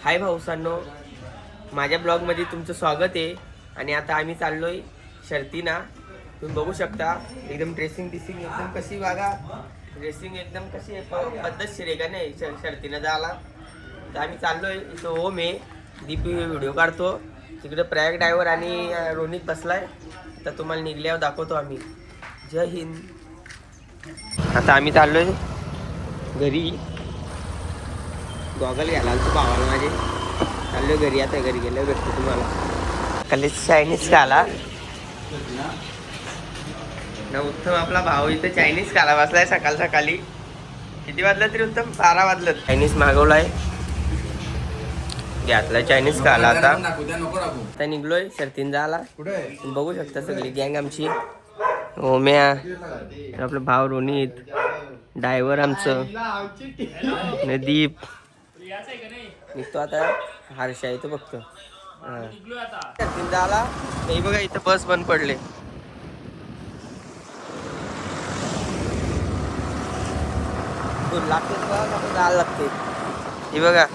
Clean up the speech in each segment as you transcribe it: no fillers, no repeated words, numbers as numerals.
हाय भाऊसांनो, माझ्या ब्लॉगमध्ये तुमचं स्वागत आहे. आणि आता आम्ही चाललोय शर्तीना. तुम्ही बघू शकता एकदम ड्रेसिंग एकदम कशी बघा, ड्रेसिंग एकदम कशी आहे, पद्धतशीर आहे का नाही शर्तीनं जायला. तर आम्ही चाललोय. इथं ओम आहे, दीपी व्हिडिओ काढतो, तिकडे प्रयाग ड्रायव्हर आणि रोनित बसलाय. तर तुम्हाला निघल्यावर दाखवतो आम्ही. जय हिंद. आता आम्ही चाललोय घरी. गॉगल घ्यायला तू भावाला माझे. चाललो घरी. आता घरी गेलो भेटतो तुम्हाला. कॉलेज चायनीज खाला ना. उत्तम आपला भाऊ इथं चायनीज खाला बसलाय सकाळी. किती वाजलं तरी उत्तम? 12 वाजलं. चायनीज मागवलाय, घेतला चायनीज खाला. आता निघलोय शर्तीन जायला. बघू शकता सगळी गँग आमची. ओम्या, आपलं भाव रोनित, ड्रायव्हर आमचं दीप. निघतो आता. हर्षा येतो बघतो. झाला नाही बघा. इथं बस बंद पडले. लागते जायला लागते. हे बघा.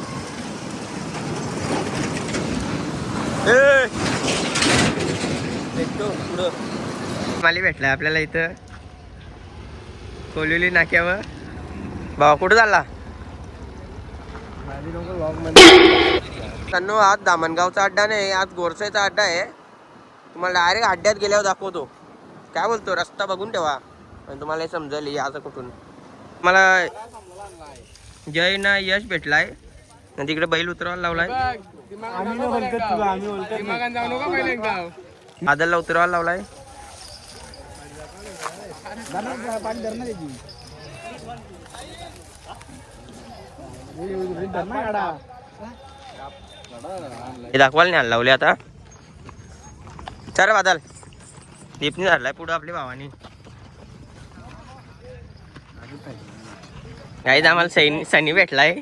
भेटतो पुढं. माली भेटलाय आपल्याला इथं कोलिवली नाक्यावर. भावा कुठं चालला? आज दामणगावचा अड्डा नाही, आज गोरसाईचा अड्डा आहे. तुम्हाला डायरेक्ट अड्ड्यात गेल्यावर दाखवतो. काय बोलतो, रस्ता बघून ठेवा पण तुम्हाला समजेल याचं कुठून. मला जय ना यश भेटलाय आणि तिकडे बैल उतरवायला लावलाय. आदलला उतरवायला लावलाय. हे दाखवायला नाही लावले आता. चल बादल. दीपनी झालाय पुढं आपल्या भावानी. काही आम्हाला सनी भेटलाय.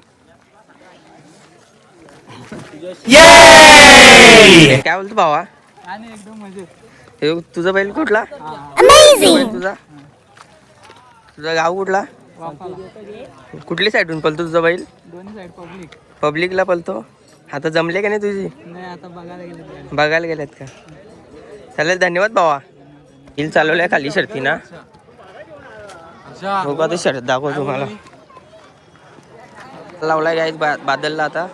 काय बोलतो भावा? तुझा बैल कुठला? तुझा गाव कुठला? कुठली साईडून पलतो तुझा बैल? दोन्ही साइड पब्लिकला पलतो. आता जमले का नाही तुझी? नाही, आता बघायला गेलेत का? चालेल, धन्यवाद भावा. हिल चालवल्या खाली शर्ती ना. हो का, ते शर्त दाखव तुम्हाला. लावलाय गाईज बादलला आता.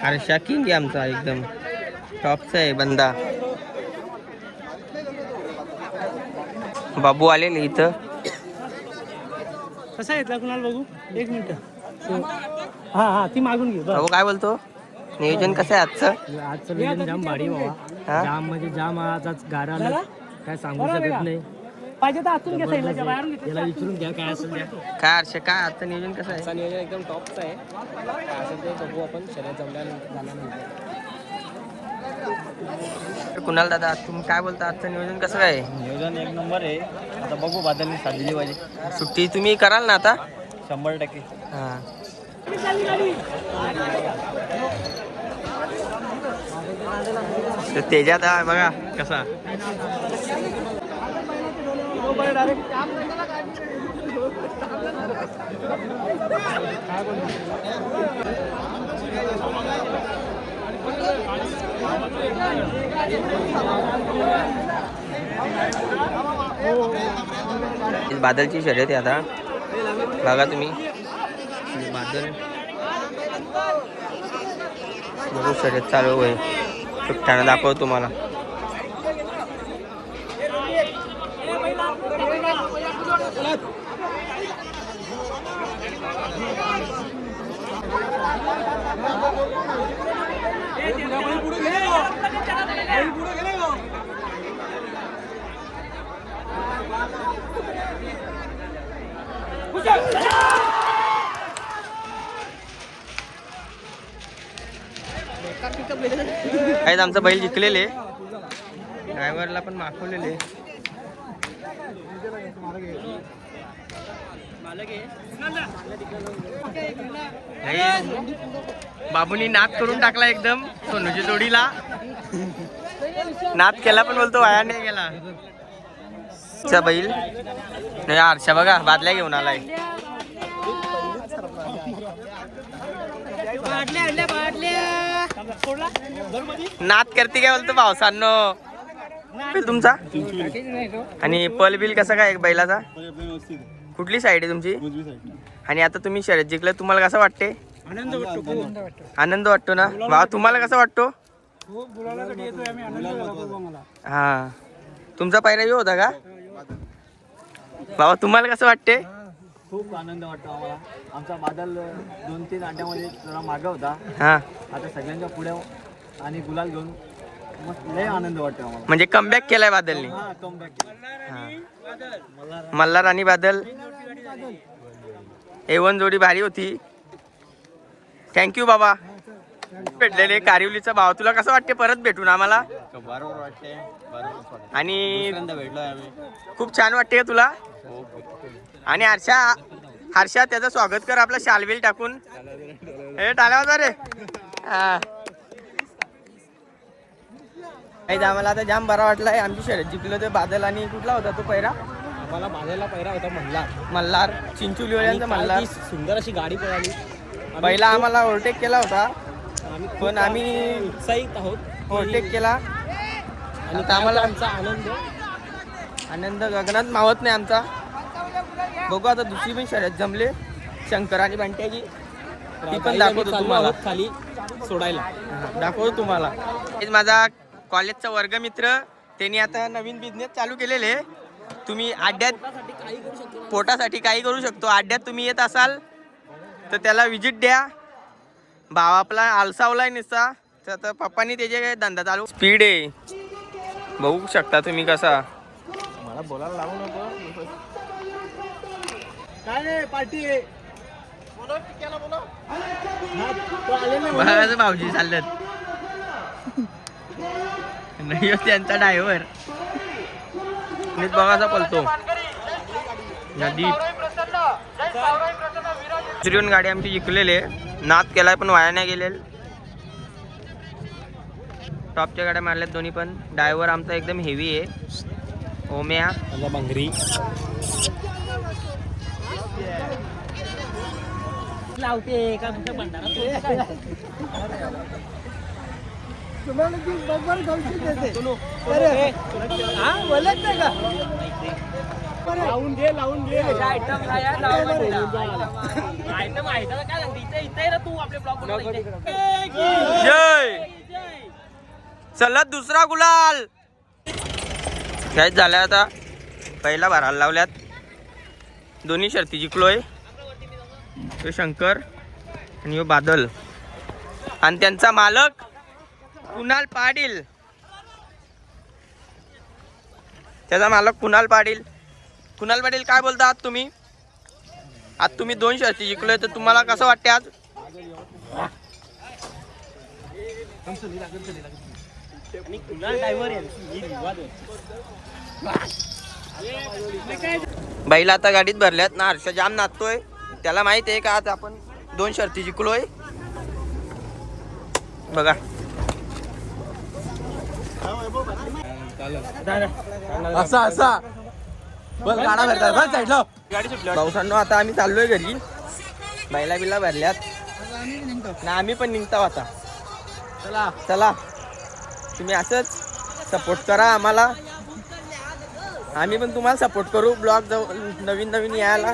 हर्षा किंग आहे आमचा, एकदम टॉपचा आहे बंदा. बाबू आलेले इथं. कसा येतला कुणाला बघू? एक मिनिट. हा ती मागून घे. बाबू काय बोलतो? नियोजन कसं आहे आजचं? आजचं नियोजन जाम भारी बाबा. जाम म्हणजे जाम. आज गारा आलं, काय सांगू शकत नाही. पाहिजे तर आतून घ्या, साईडला याला विचारून घ्या काय असेल द्या. काय हर्षा, काय आजचं नियोजन कसं आहे? नियोजन एकदम टॉपचं आहे. काय असेल ते बघू आपण शर्यत झाल्यानंतर. कुणाल दादा, तुम्ही काय बोलता? आजचं नियोजन कसं आहे? नियोजन एक नंबर आहे. आता बघू बादलने साधली पाहिजे. सुट्टी तुम्ही कराल ना आता? 100%. हां. तेजात बघा कसा. बादलची शर्यत आहे आता. बघा तुम्ही, बादल बघू शर्यत चालू आहे. सुट्ट्यानं दाखवतो तुम्हाला. काही आमचा बैल जिंकलेले, ड्रायव्हरला पण मागवलेले. बाबूनी नाद करून टाकला एकदम सोनूच्या जोडीला. नाद केला पण बोलतो वाया नाही गेला. चा बैल नाही आरशा बघा बादल्या घेऊन आलाय. नाद करते काय बोलतो पावसांनो तुमचा. आणि पल बिल कसा काय बैलाचा? कुठली साईड आहे तुमची? आणि आता तुम्ही शर्यत जिंकलं, तुम्हाला कसं वाटते? आनंद वाटतो ना भावा, तुम्हाला कसं वाटतो? हा तुमचा पहिला येऊ होता का भावा, तुम्हाला कसं वाटते? खूप आनंद वाटतो आम्हाला. आमचा बादल 2-3 अंड्यामध्ये जरा मागं होता, हा आता सगळ्यांच्या पुढे आणि गुलाल घेऊन मस्त लय आनंद वाटतो आम्हाला. म्हणजे कमबॅक केलाय बादलनी. हा कमबॅक. मल्हार आणि बादल A1 जोडी भारी होती. थँक्यू बाबा. भेटलेले कारिवलीचा भाव, तुला कसं वाटते परत भेटून आम्हाला? बरोबर वाटते. आणि भेटलोय आम्ही. खूप छान वाटते का तुला? आणि हर्षा त्याचं स्वागत कर आपला शालवेल टाकून. हे टाळ्या रे. हा आम्हाला आता जाम बरा वाटलाय. आमची शर्यत जिंकलो ते बादल आणि कुठला होता तो पहिरा? आम्हाला बाजारला पहिला होता मल्हार चिंचोलीवाल्यांचा मल्हार. सुंदर अशी गाडी पळाली. पहिला आम्हाला ओव्हरटेक केला होता, पण आम्ही उत्साहित आहोत. ओव्हरटेक केला आणि आता आम्हाला आमचा आनंद गगनात मावत नाही आमचा. बघू आता दुसरी पण शर्यत जमले शंकर आणि बंट्याची, ती पण दाखवतो तुम्हाला. खाली सोडायला दाखवतो तुम्हाला. हेच माझा कॉलेजचा वर्गमित्र, त्यांनी आता नवीन बिझनेस चालू केलेले. तुम्ही अड्ड्यात पोटासाठी काही करू शकतो. अड्ड्यात तुम्ही येत असाल तर त्याला विजिट द्या. भाव आपला आलसावलाय निसता, तर आता पप्पांनी त्याचे धंदा चालू. स्पीड आहे बघू शकता तुम्ही कसा. मला बोलायला लागू नको. काय रे पार्टी आहे? बघा भाऊजी चालत नाही त्यांचा ड्रायव्हर बघाचा पलतो नदी. दुसरी गाडी आमची जिंकलेली, नाद केलाय पण वाया नाही गेलेल. टॉपच्या गाड्या मारल्यात दोन्ही पण. ड्रायव्हर आमचा एकदम हेवी आहे, ओम्या. भांगरी लावते का तुमच्या भंडारा? लावून घे लावून घे. जय चला दुसरा गुलाल काय झालाय. आता पहिला भरायला लावल्यात, दोन्ही शर्ती जिंकलोय. तो शंकर आणि ह्यो बादल आणि त्यांचा मालक कुणाल पाटील. त्याचा मालक कुणाल पाटील. कुणाल पाटील काय बोलता आज तुम्ही? आज तुम्ही 2 शर्ती जिंकलोय, तर तुम्हाला कसं वाटते आज? बैल आता गाडीत भरल्यात ना. हर्ष जाम नाचतोय, त्याला माहित आहे का आज आपण 2 शर्ती जिंकलोय. बघा असा असा बस गाडा भरतात बस साईडला गाडी सुटली. पावसांनो आता आम्ही चाललोय घरी. बैला बिला भरल्यात ना, आम्ही पण निघतो आता. चला चला तुम्ही असंच सपोर्ट करा आम्हाला, आम्ही पण तुम्हाला सपोर्ट करू. ब्लॉग नवीन नवीन यायला.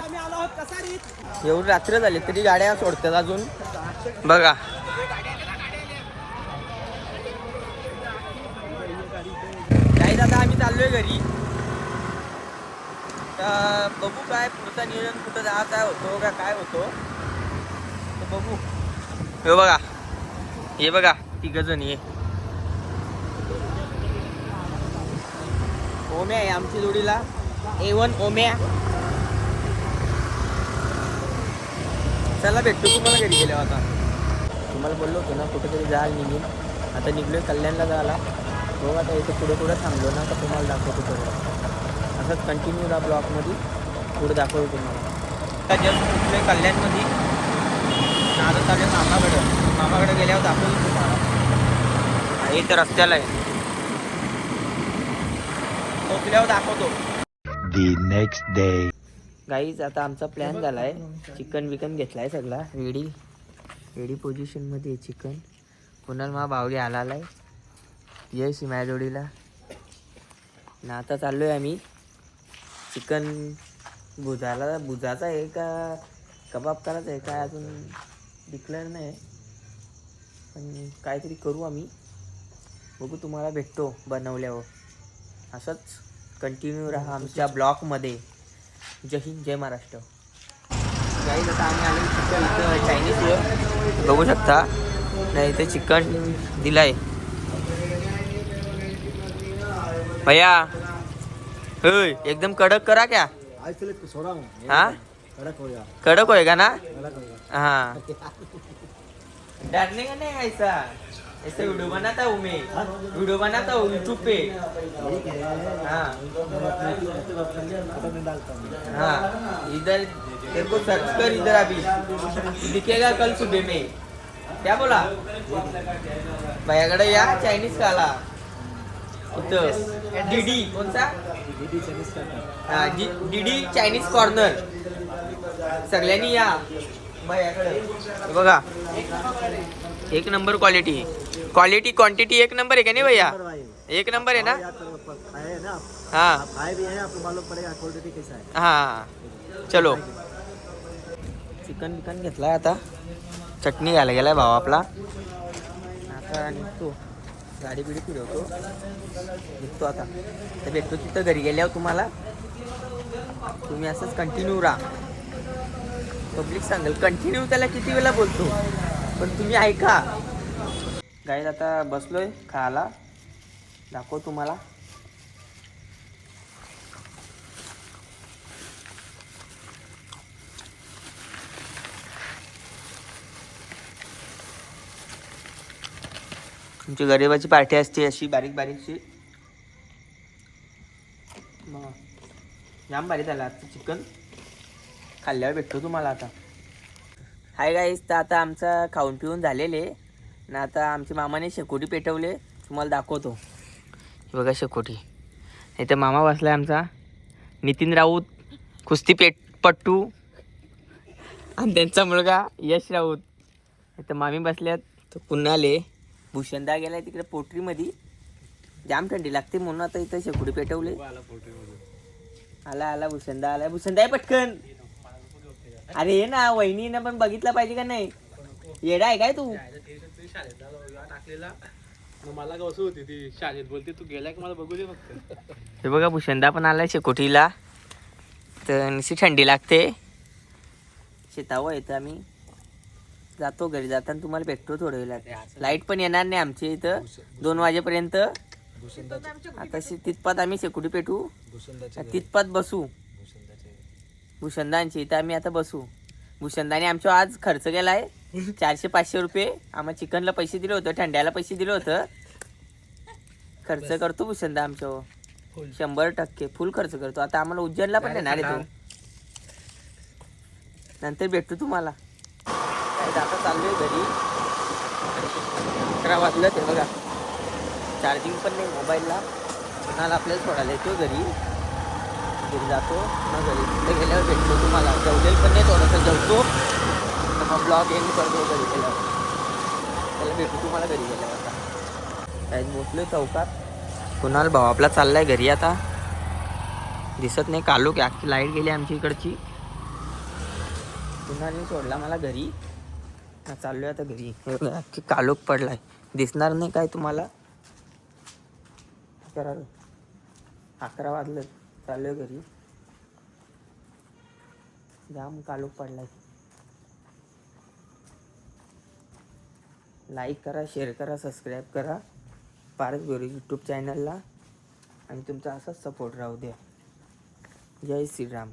एवढी रात्र झाली तरी गाड्या सोडतात अजून. बघा काही आता आम्ही चाललोय घरी. तर बघू काय पुढचा नियोजन, कुठं जायचा होतो का काय होतो तर बघू. हे बघा, हे बघा 3 जण. ये ओम्या आहे आमची जोडीला, A1 ओम्या. चला भेटतो तुम्हाला घरी गेल्यावर. आता तुम्हाला बोललो होतो ना कुठेतरी जायला निघून. आता निघलोय कल्याणला जायला. बघू आता इथे पुढे थांबलो ना तर तुम्हाला दाखवतो थोडं. असंच कंटिन्यू राहा ब्लॉगमध्ये, पुढे दाखवतो तुम्हाला. आता जस्ट निघलोय कल्याणमध्ये. आता चालेल मामाकडे गेल्यावर दाखवतो तुम्हाला. हे तर रस्त्याला आहे. पोचल्यावर दाखवतो. The next day. गाईज आता आमचा प्लॅन झालाय. चिकन विकन घेतलाय सगळा रेडी पोझिशनमध्ये आहे चिकन. कुणाल मा भावगे आलाय यश माझ्या ना. आता चाललोय आम्ही. चिकन भुजाचा आहे का कबाब करायचा आहे काय अजून डिक्लेअर नाही, पण काहीतरी करू आम्ही. बघू, तुम्हाला भेटतो बनवल्यावर. असंच कंटिन्यू राहा आमच्या ब्लॉगमध्ये. जय हिंद, जय महाराष्ट्र. गाईज आता आम्ही आलो चिकन इथं चायनीजवर बघू शकता. नाही इथे चिकन दिलाय भैया. होय एकदम कडक करा क्या. हाँ कडक होएगा ना. हाँ डरने का नहीं ऐसा. ऐसे वीडियो बनाता हूँ मैं, वीडियो बनाता हूँ यूट्यूब पे. हाँ हाँ इधर तेरे को सर्च कर इधर अभी दिखेगा कल सुबह में. क्या बोला भैयाकडे या चायनीज खाला इथं. डीडी कोणता हा डीडी चायनीज कॉर्नर. सगळ्यांनी या भैयाकडे. बघा एक नंबर क्वालिटी क्वांटिटी एक नंबर है क्या नहीं भैया. एक नंबर है ना. हाँ हाँ चलो. चिकन बिकन घेतलाय आता. चटणी घ्यायला गेलाय भाव आपला. आता निघतो, गाडी बिडी फिरवतो, निघतो आता. तर भेटतो तिथं घरी गेल्यावर तुम्हाला. तुम्ही असंच कंटिन्यू राहा. पब्लिक सांगेल कंटिन्यू त्याला किती वेळा बोलतो, पण तुम्ही ऐका. गाईज आता बसलोय खायला, दाखव तुम्हाला. तुमची गरिबाची पार्टी असते अशी बारीक बारीकशी. जाम भारी झाला आता चिकन. खाल्ल्यावर भेटतो तुम्हाला आता. हाय गाईस, तर आता आमचा खाऊन पिऊन झालेले ना. आता आमच्या मामाने शेकोटी पेटवले, तुम्हाला दाखवतो. हे बघा शेकोटी. इथं मामा बसलाय आमचा नितीन राऊत, कुस्ती पट्टू. आणि त्यांचा मुलगा यश राऊत. इथं मामी बसल्यात. तर पुन्हा आले. भूषणदा गेलाय तिकडे पोटरीमध्ये. जाम थंडी लागते म्हणून आता इथं शेकोटी पेटवले. आला भूषणदा आलाय. भूषणदा पटकन. अरे ये ना, वहिनीनं पण बघितलं पाहिजे का नाही. येडा आहे काय तू. मला का असं होती ती शाळेत बोलते तू गेला की मला बघू दे फक्त. हे बघा भूषणदा पण आलाय शेकोटीला. तर निशी थंडी लागते. शेतावर येतं आम्ही. जातो घरी. जाताना तुम्हाला भेटतो थोड्या वेळात. लाईट पण येणार नाही आमच्या इथं 2 वाजेपर्यंत. आता तिथपात आम्ही शेकोटी पेटू, तिथपात बसू. भूषणदांची इथं आम्ही आता बसू. भूषणदाने आमच्या आज खर्च केलाय 400-500 रुपये. आम्हाला चिकनला पैसे दिले होतं, थंड्याला पैसे दिलं होतं. खर्च करतो भूषणदा आमच्यावर 100% फुल खर्च करतो. आता आम्हाला उज्जैनला पण येणार आहे तो. नंतर भेटतो तुम्हाला. आता चाललोय घरी. 11 वाजलं ते बघा. चार्जिंग पण नाही मोबाईलला. कुणाला आपल्याला सोडायला येतो घरी जातो. मग घरी तिथे गेल्यावर भेटतो तुम्हाला. जेवलेलं पण नाही, थोडंसं जेवतो. मग ब्लॉग एंड करतो घरी गेल्यावर. त्याला भेटू तुम्हाला घरी गेल्यावर. आता काही मोठलं चौकात. कुणाल भाऊ आपला चाललाय घरी आता. दिसत नाही कालो की अख्खी लाईट गेली आमच्या इकडची. कुणालने सोडला मला घरी. चाललोय आता घरी. अख्खी कालोख पडलाय, दिसणार नाही काय तुम्हाला. 11 वाजलं. चाललोय घरी. जाम कालोख पडलाय. लाईक करा, शेअर करा, सबस्क्राईब करा पारस गोरे यूट्यूब चॅनलला. आणि तुमचा असाच सपोर्ट राहू द्या. जय श्रीराम.